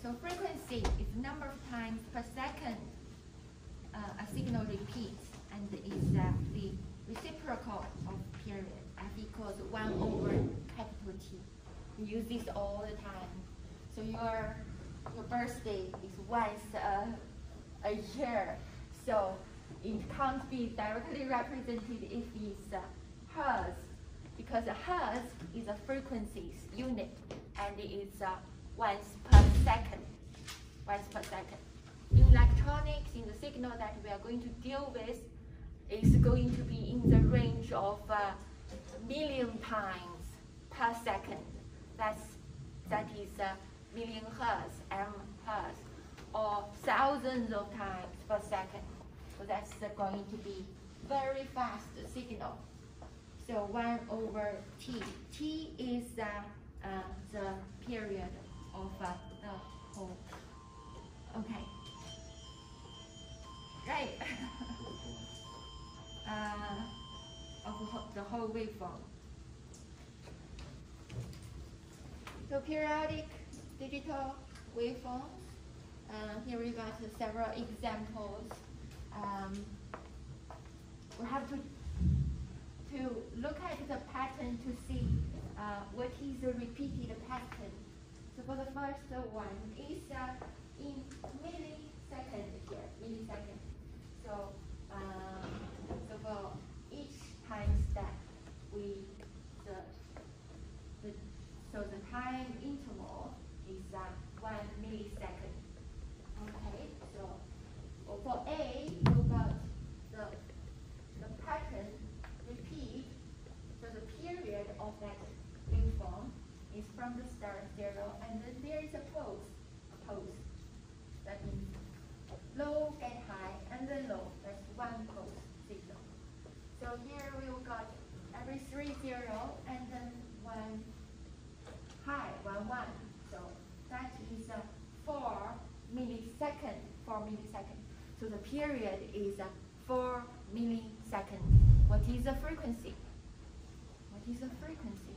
So frequency is the number of times per second a signal repeats, and is the reciprocal of period. F equals 1 over capital T. You use this all the time. So your birthday is once a year. So it can't be directly represented if it's hertz, because hertz is a frequency unit, and it's once per second. Once per second. In electronics, in the signal that we are going to deal with, is going to be in the range of million times per second. That is million hertz, m hertz, or thousands of times per second. So that's going to be very fast signal. So 1 over t. T is the period of the whole. Okay. Right. Of the whole waveform. So periodic digital waveforms. Here we got several examples. We have to look at the pattern to see what is the repeated pattern. So for the first one is in millisecond here, millisecond. So for each time step, so the time interval is 1 millisecond. Okay, so for A, you got the pattern repeat. So the period of that waveform is from the start 0, and then there is a pulse. That means low get high, and then low. That's one pulse signal. So here we got every 3 0, and then 1 high, 1 1. So that is 4 milliseconds. 4 milliseconds. So the period is 4 milliseconds. What is the frequency? What is the frequency?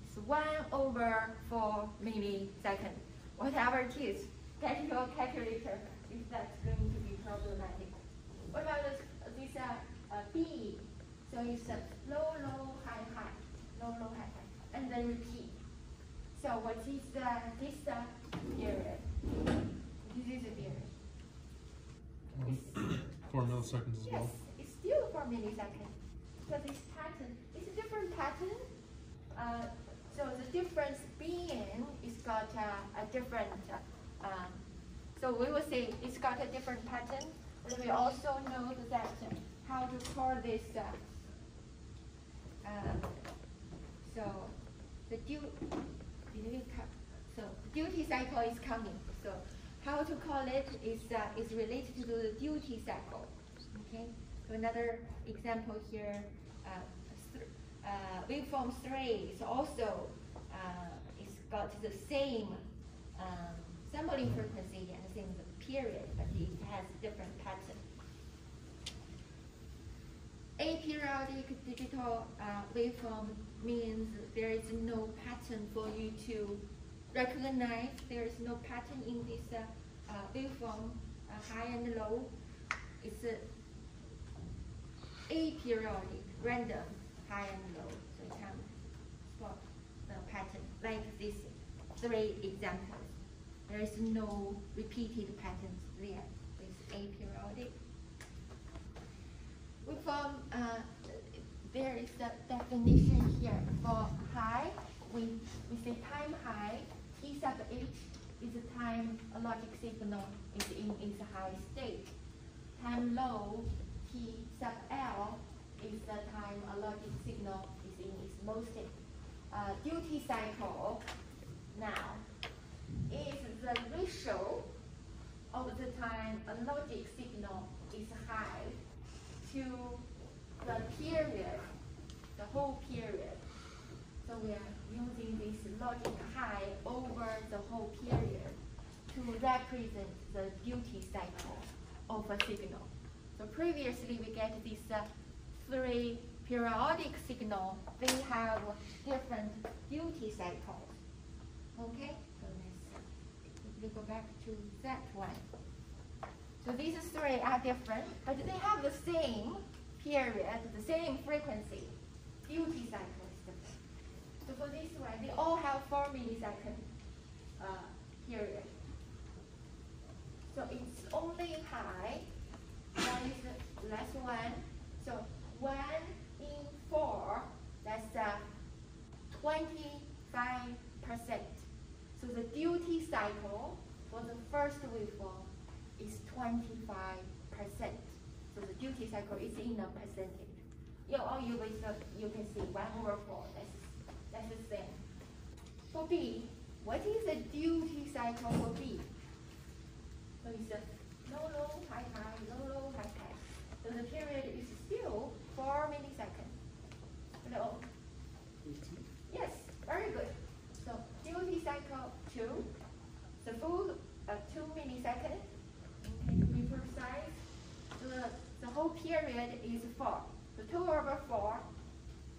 It's 1 over 4 milliseconds. Whatever it is, get your calculator if that's going to be problematic. What about this B? So it's low, low, high, high, low, low, high, high, and then repeat. So what is this period? This is a period. 4 milliseconds as well. Yes, it's still 4 milliseconds. So this pattern is a different pattern. So the difference being it's got a different. So we will say it's got a different pattern. But we also know that how to call this. So the duty cycle is coming. So how to call it is related to the duty cycle. Okay. So another example here. Waveform 3 is also it's got the same sampling frequency and the same period, but it has different pattern. Aperiodic digital waveform means there is no pattern for you to recognize. There is no pattern in this waveform, high and low. It's aperiodic, random, high and low. So you can spot the pattern like these 3 examples. There is no repeated patterns there. It's aperiodic. Waveform, there is the definition here. For high, we say time high, T sub H is the time a logic signal is in its high state. Time low, T sub L is the time a logic signal is in its low state. Duty cycle now is the ratio of the time a logic signal is high to the period, the whole period. So we are using this logic high over the whole period to represent the duty cycle of a signal. So previously we get these 3 periodic signal. They have different duty cycles. Okay, so let's we go back to that one. So these three are different, but they have the same period, the same frequency. Duty cycle is different. So for this one, they all have 4 millisecond period. So it's only high, that is the last one. So 1 in 4, that's 25%. So the duty cycle for the first waveform is 25%. So the duty cycle is in a percentage. You can see 1/4. That's the same. For B, what is the duty cycle for B? So it's a low, low, high, high, low, low, high, high. So the period is still 4 milliseconds. Hello? Yes, very good. So duty cycle 2, the full 2 milliseconds. Okay, to be precise, the whole period is 4. So 2/4,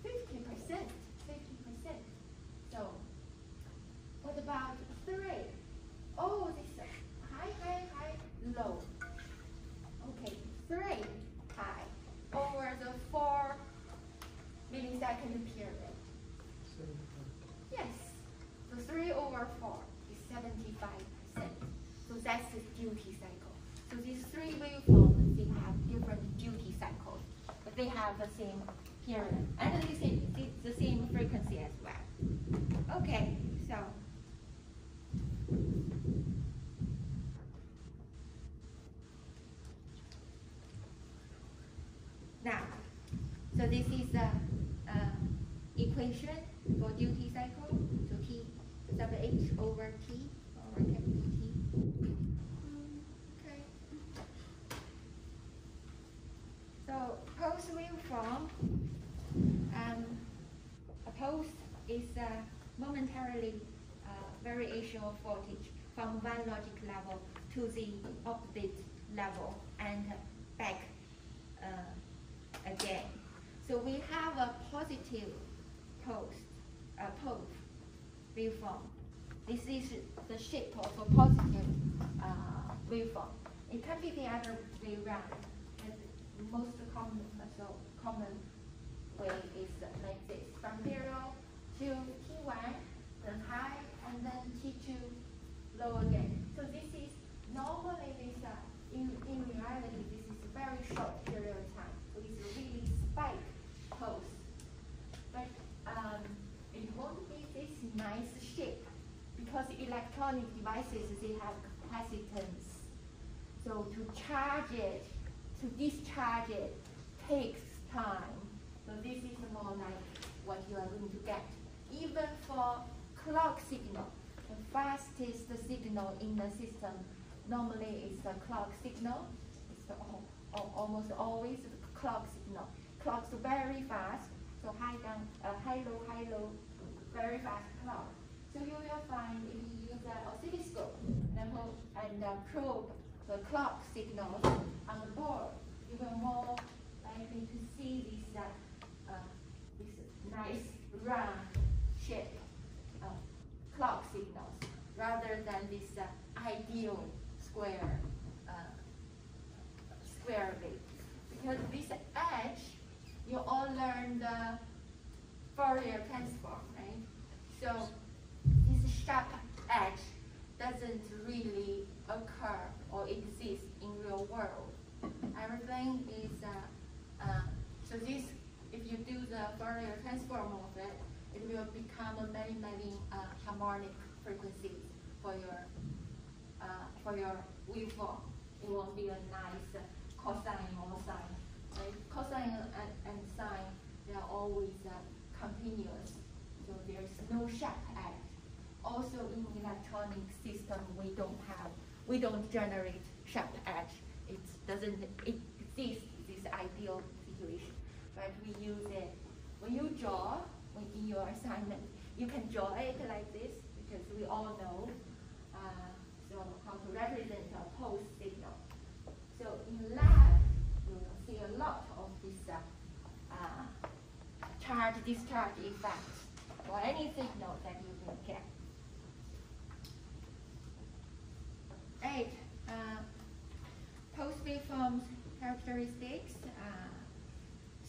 50%. 50%. So what about 3? Oh, this high, high, high, low. Okay, 3 high over the 4 millisecond period. Yes. So 3/4 is 75%. So that's the duty cycle. So these 3 waveforms, they have different duty cycles, but they have the same period and the same frequency as well. Okay, so now, so this is the equation for duty cycle. So T sub H over T over capital T. Okay. So pulse waveform. A pulse is momentarily variation of voltage from one logic level to the opposite level and back again. So we have a positive pulse waveform. This is the shape of a positive waveform. It can be the other way around. The most common way is like this: from 0 to T1, then high, and then T2, low again. So this is normally this in reality this is a very short period of time. So it's a really spike pulse, but it won't be this nice shape because electronic devices, they have capacitance. So to charge it, to discharge it takes time. So this is more like what you are going to get. Even for clock signal, the fastest signal in the system normally is the clock signal. It's almost always the clock signal. Clocks very fast, so high down, high low, very fast clock. So you will find if you use an oscilloscope and probe the clock signal on the board, you will more likely to see this nice round shape clock signals rather than this ideal square wave. Because this edge, you all learned the Fourier transform, right? So this sharp edge doesn't really occur or exist in real world. Everything is so this. If you do the Fourier transform of it, it will become a many harmonic frequencies for your waveform. It won't be a nice cosine or sine. Right? Cosine and sine, they are always continuous, so there's no sharp edge. Also, in electronic system, we don't generate sharp edge. It doesn't exist this ideal situation, but we use it when you draw. In your assignment, you can draw it like this because we all know how to represent a pulse signal. So in lab, you will see a lot of this charge-discharge effect for any signal that you can get. characteristics.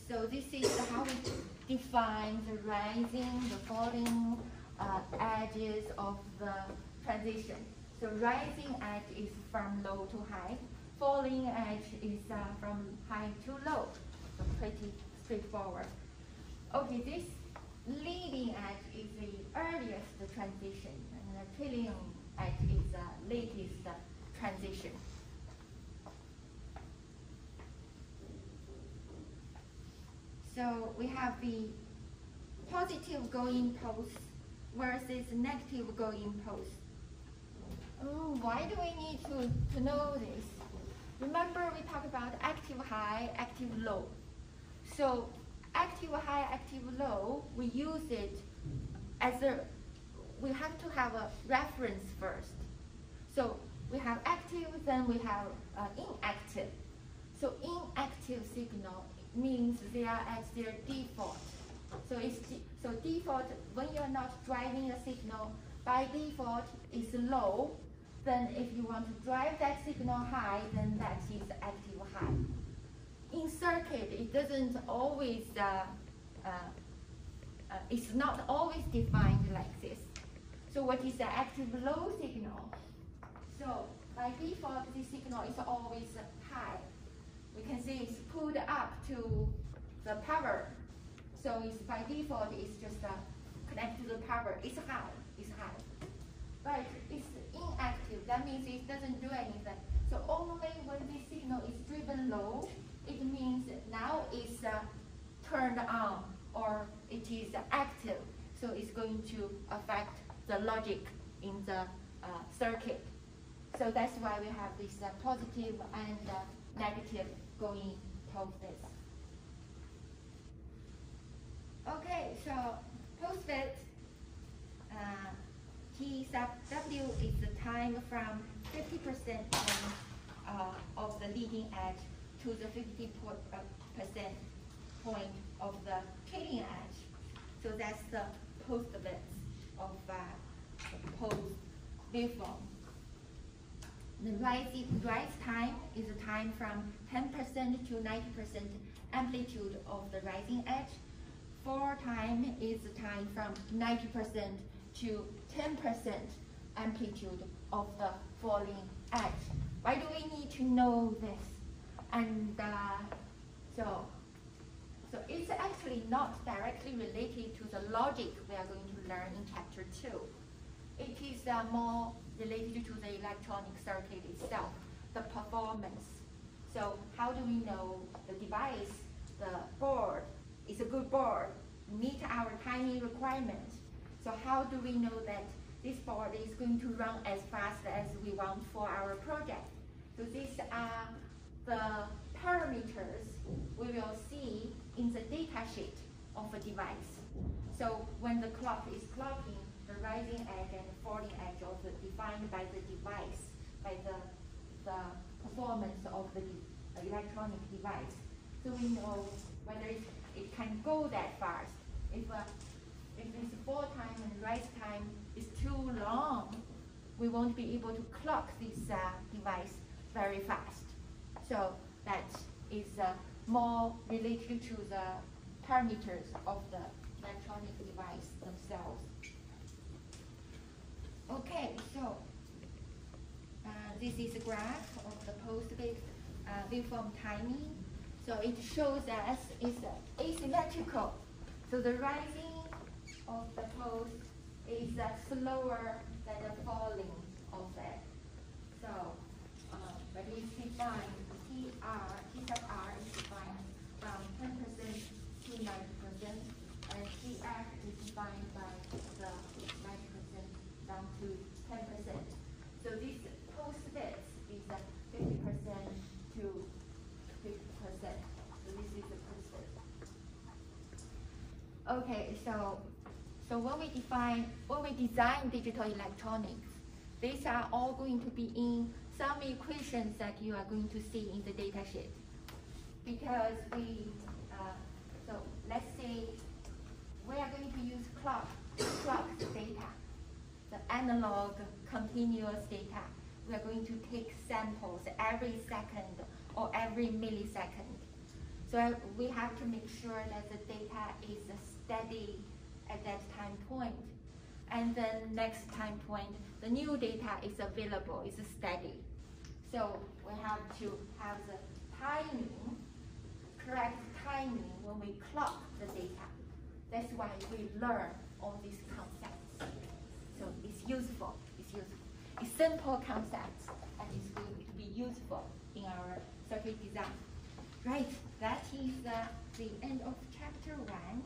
So this is how we define the rising, the falling edges of the transition. So rising edge is from low to high. Falling edge is from high to low. So pretty straightforward. Okay, this leading edge is the earliest transition, and the trailing edge is the latest transition. So we have the positive going pulse versus negative going pulse. Why do we need to know this? Remember we talked about active high, active low. So active high, active low, we use it as we have to have a reference first. So we have active, then we have inactive. So inactive signal means they are at their default. So default, when you're not driving a signal, by default is low. Then if you want to drive that signal high, then that is active high. In circuit, it doesn't always, it's not always defined like this. So what is the active low signal? So by default, this signal is always high. We can see it's pulled up to the power. So it's by default, it's just connected to the power. It's high. But it's inactive. That means it doesn't do anything. So only when this signal is driven low, it means now it's turned on or it is active. So it's going to affect the logic in the circuit. So that's why we have this positive and negative going pulses. Okay, so post-bit, T sub W is the time from 50% of the leading edge to the 50% point of the trailing edge. So that's the post-bit of the post waveform. The rise time is the time from 10% to 90% amplitude of the rising edge. Fall time is the time from 90% to 10% amplitude of the falling edge. Why do we need to know this? And so it's actually not directly related to the logic we are going to learn in chapter 2. It is more related to the electronic circuit itself, the performance. So how do we know the device, the board, is a good board, meet our timing requirements? So how do we know that this board is going to run as fast as we want for our project? So these are the parameters we will see in the data sheet of a device. So when the clock is clocking, the rising edge and the falling edge are defined by the device, by the performance of the electronic device. So we know whether it can go that fast. If its fall time and rise time is too long, we won't be able to clock this device very fast. So that is more related to the parameters of the electronic device themselves. Okay, so this is a graph of the post-bit waveform timing. So it shows us it's asymmetrical. So the rising of the post is slower than the falling of it. So, but it's defined, T sub R is defined from 10% to 90%, and TF is defined by the 90% down to 10%. So this post-bit is 50% to 50%. So this is the post-bit. Okay, so when we design digital electronics, these are all going to be in some equations that you are going to see in the data sheet. Because so let's say we are going to use clock data, the analog continuous data. We are going to take samples every second or every millisecond. So we have to make sure that the data is steady at that time point. And then next time point, the new data is available, is steady. So we have to have the timing, correct timing when we clock the data. That's why we learn all these concepts. So it's useful, it's useful. It's simple concepts, and it's going to be useful in our circuit design. Right, that is the end of chapter 1.